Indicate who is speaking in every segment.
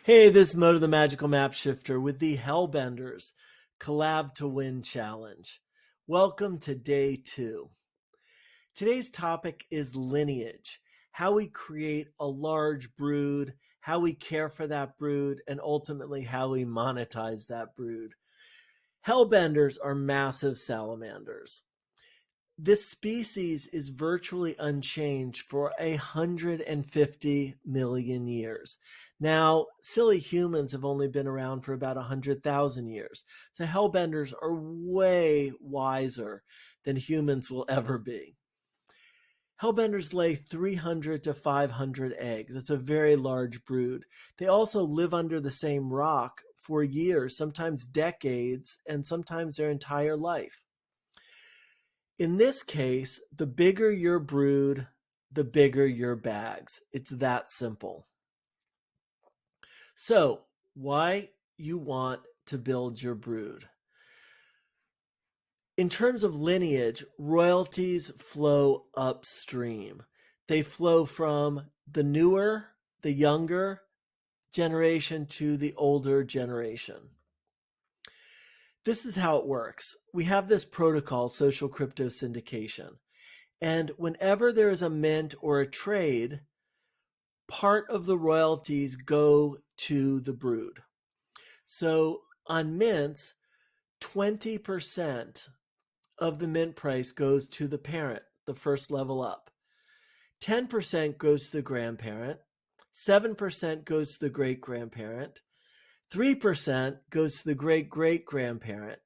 Speaker 1: Hey, this is Moto the Magical Map Shifter with the Hellbenders Collab to Win Challenge. Welcome to day 2. Today's topic is lineage, how we create a large brood, how we care for that brood, and ultimately how we monetize that brood. Hellbenders are massive salamanders. This species is virtually unchanged for 150 million years. Now, silly humans have only been around for about 100,000 years. So hellbenders are way wiser than humans will ever be. Hellbenders lay 300 to 500 eggs. That's a very large brood. They also live under the same rock for years, sometimes decades, and sometimes their entire life. In this case, the bigger your brood, the bigger your bags. It's that simple. So, why you want to build your brood? In terms of lineage, royalties flow upstream. They flow from the newer, the younger generation to the older generation. This is how it works. We have this protocol, social crypto syndication. And whenever there is a mint or a trade, part of the royalties go to the brood. So on mints, 20% of the mint price goes to the parent, the first level up. 10% goes to the grandparent. 7% goes to the great-grandparent. 3% goes to the great-great-grandparent.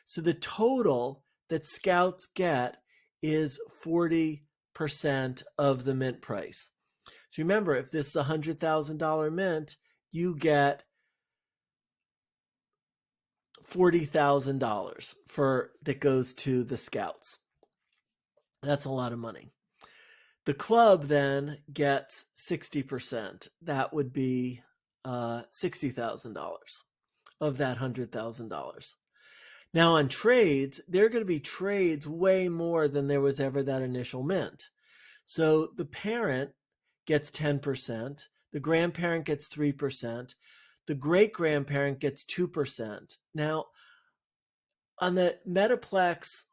Speaker 1: So the total that scouts get is 40% of the mint price. So remember, if this is a $100,000 mint, you get $40,000 that goes to the scouts. That's a lot of money. The club then gets 60%. That would be $60,000 of that $100,000. Now on trades, there are going to be trades way more than there was ever that initial mint. So the parent gets 10%, the grandparent gets 3%, the great-grandparent gets 2%. Now, on the Metaplex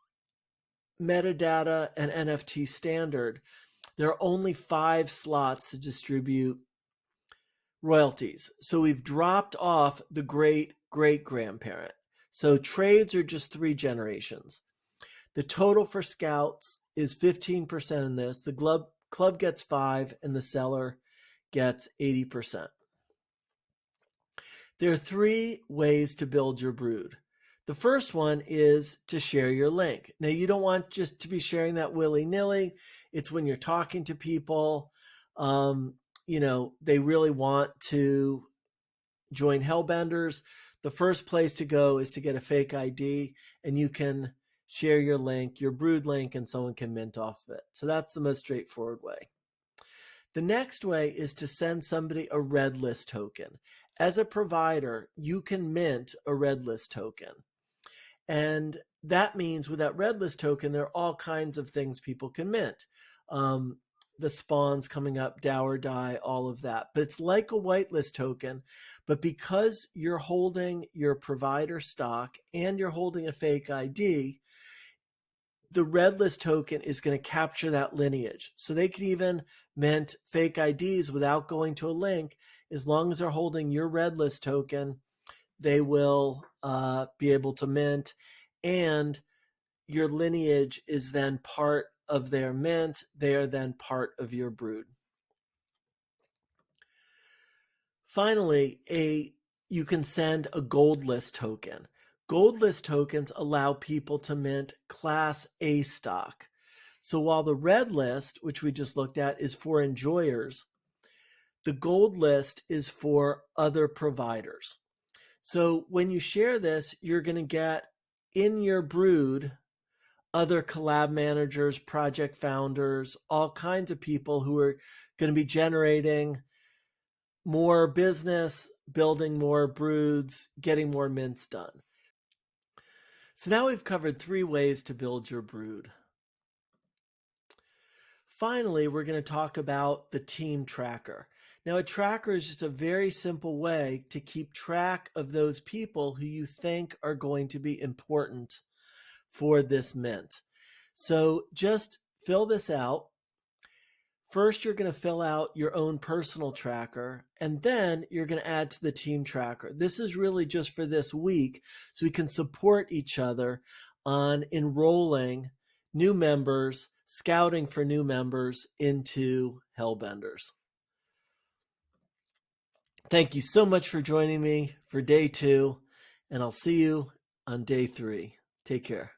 Speaker 1: metadata and NFT standard, there are only 5 slots to distribute royalties. So we've dropped off the great-great-grandparent. So trades are just 3 generations. The total for scouts is 15% in this. The club gets 5 and the seller gets 80%. There are 3 ways to build your brood. The first one is to share your link. Now, you don't want just to be sharing that willy-nilly. It's when you're talking to people, they really want to join Hellbenders. The first place to go is to get a fake ID, and you can share your link, your brood link, and someone can mint off of it. So that's the most straightforward way. The next way is to send somebody a red list token. As a provider, you can mint a red list token. And that means with that red list token, there are all kinds of things people can mint. The spawns coming up, dow or die, all of that. But it's like a whitelist token. But because you're holding your provider stock and you're holding a fake ID, the red list token is going to capture that lineage. So they can even mint fake IDs without going to a link. As long as they're holding your red list token, they will be able to mint, and your lineage is then part of their mint. They are then part of your brood. Finally, you can send a gold list token. Gold list tokens allow people to mint Class A stock. So while the red list, which we just looked at, is for enjoyers, the gold list is for other providers. So when you share this, you're going to get in your brood other collab managers, project founders, all kinds of people who are going to be generating more business, building more broods, getting more mints done. So now we've covered 3 ways to build your brood. Finally, we're going to talk about the team tracker. Now, a tracker is just a very simple way to keep track of those people who you think are going to be important for this mint. So just fill this out. First, you're going to fill out your own personal tracker, and then you're going to add to the team tracker. This is really just for this week, so we can support each other on enrolling new members, scouting for new members into Hellbenders. Thank you so much for joining me for day 2, and I'll see you on day 3. Take care.